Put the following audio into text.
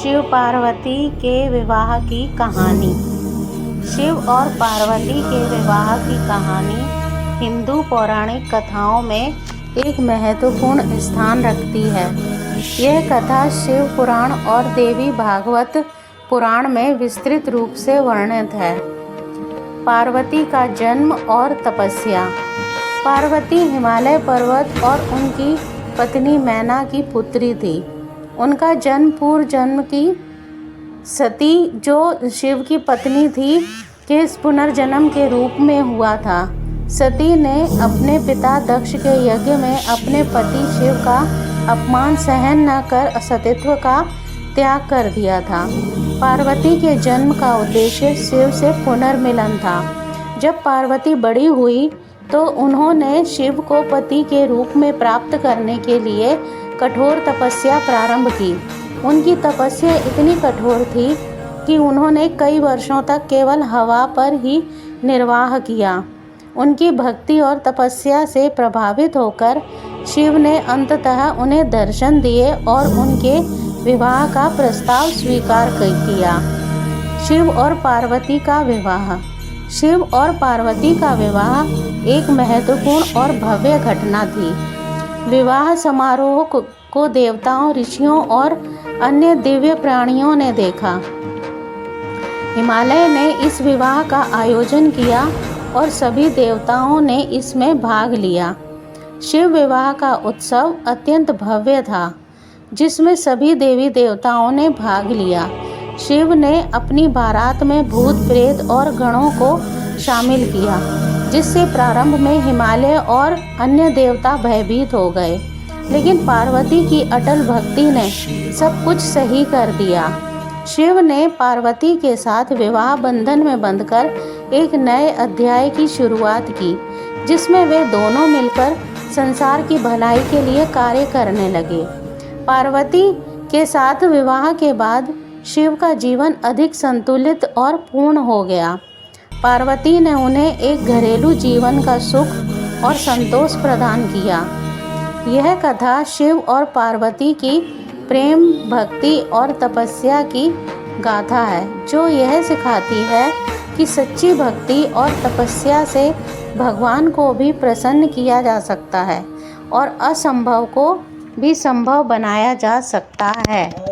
शिव पार्वती के विवाह की कहानी। शिव और पार्वती के विवाह की कहानी हिंदू पौराणिक कथाओं में एक महत्वपूर्ण स्थान रखती है। यह कथा शिव पुराण और देवी भागवत पुराण में विस्तृत रूप से वर्णित है। पार्वती का जन्म और तपस्या। पार्वती हिमालय पर्वत और उनकी पत्नी मैना की पुत्री थी। उनका जन्म पूर्व जन्म की सती, जो शिव की पत्नी थी, के पुनर्जन्म के रूप में हुआ था। सती ने अपने पिता दक्ष के यज्ञ में अपने पति शिव का अपमान सहन न कर सतीत्व का त्याग कर दिया था। पार्वती के जन्म का उद्देश्य शिव से पुनर्मिलन था। जब पार्वती बड़ी हुई तो उन्होंने शिव को पति के रूप में प्राप्त करने के लिए कठोर तपस्या प्रारंभ की। उनकी तपस्या इतनी कठोर थी कि उन्होंने कई वर्षों तक केवल हवा पर ही निर्वाह किया। उनकी भक्ति और तपस्या से प्रभावित होकर शिव ने अंततः उन्हें दर्शन दिए और उनके विवाह का प्रस्ताव स्वीकार किया। शिव और पार्वती का विवाह। शिव और पार्वती का विवाह एक महत्वपूर्ण और भव्य घटना थी। विवाह समारोह को देवताओं, ऋषियों और अन्य दिव्य प्राणियों ने देखा। हिमालय ने इस विवाह का आयोजन किया और सभी देवताओं ने इसमें भाग लिया। शिव विवाह का उत्सव अत्यंत भव्य था, जिसमें सभी देवी देवताओं ने भाग लिया। शिव ने अपनी बारात में भूत, प्रेत और गणों को शामिल किया, जिससे प्रारंभ में हिमालय और अन्य देवता भयभीत हो गए। लेकिन पार्वती की अटल भक्ति ने सब कुछ सही कर दिया। शिव ने पार्वती के साथ विवाह बंधन में बंधकर एक नए अध्याय की शुरुआत की, जिसमें वे दोनों मिलकर संसार की भलाई के लिए कार्य करने लगे। पार्वती के साथ विवाह के बाद शिव का जीवन अधिक संतुलित और पूर्ण हो गया। पार्वती ने उन्हें एक घरेलू जीवन का सुख और संतोष प्रदान किया। यह कथा शिव और पार्वती की प्रेम, भक्ति और तपस्या की गाथा है, जो यह सिखाती है कि सच्ची भक्ति और तपस्या से भगवान को भी प्रसन्न किया जा सकता है और असंभव को भी संभव बनाया जा सकता है।